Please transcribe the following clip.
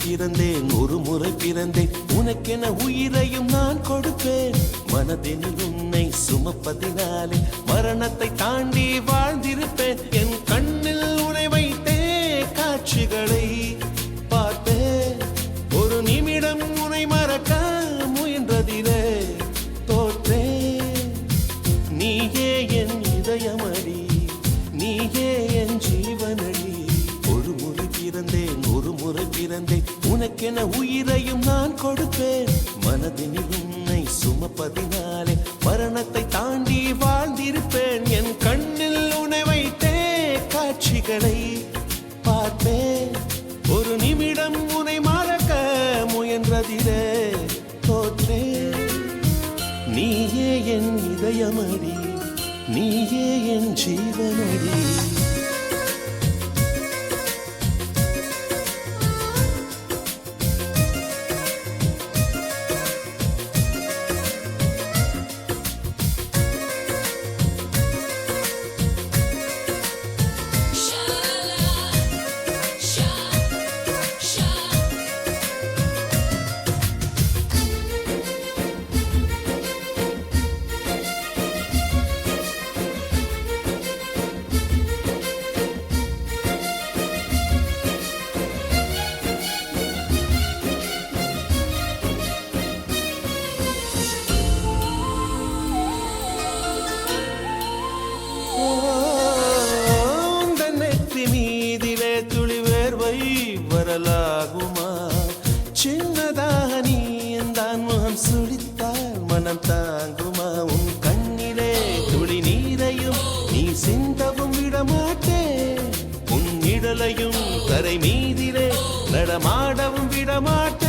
பிறந்தேன் ஒரு முறை பிறந்தேன் உனக்கென உயிரையும் நான் கொடுப்பேன் மனதினில் உன்னை சுமப்பதினாலே மரணத்தை தாண்டி வாழ்ந்திருப்பேன் என் கண்ணில் உன்னை வைத்தே காட்சிகளை பார்த்தேன் ஒரு நிமிடம் உன்னை மறக்க முயன்றதிலே தோற்றேன் நீயே என் இதயமடி நீயே என் ஜீவனடி ஒரு முறை பிறந்தேன் ஒரு முறை பிறந்தேன் உனக்கென உயிரையும் நான் கொடுப்பேன் மனதினில் உன்னை சுமப்பதினாலே மரணத்தை தாண்டி வாழ்ந்திருப்பேன் என் கண்ணில் உன்னை வைத்தே காட்சிகளை பார்த்தேன் ஒரு நிமிடம் உன்னை மறக்க முயன்றதிலே தோற்றேன் நீயே என் இதயமடி நீயே என் ஜீவனடி வரலாகுமா சின்னதாக நீ எந்தான் முகம் சுழித்தால் மனம் தாங்குமா உன் கண்ணிலே துளி நீரையும் நீ சிந்தவும் விடமாட்டேன் உன் நிழலையும் கரை மீதிலே நடமாடவும் விடமாட்டேன்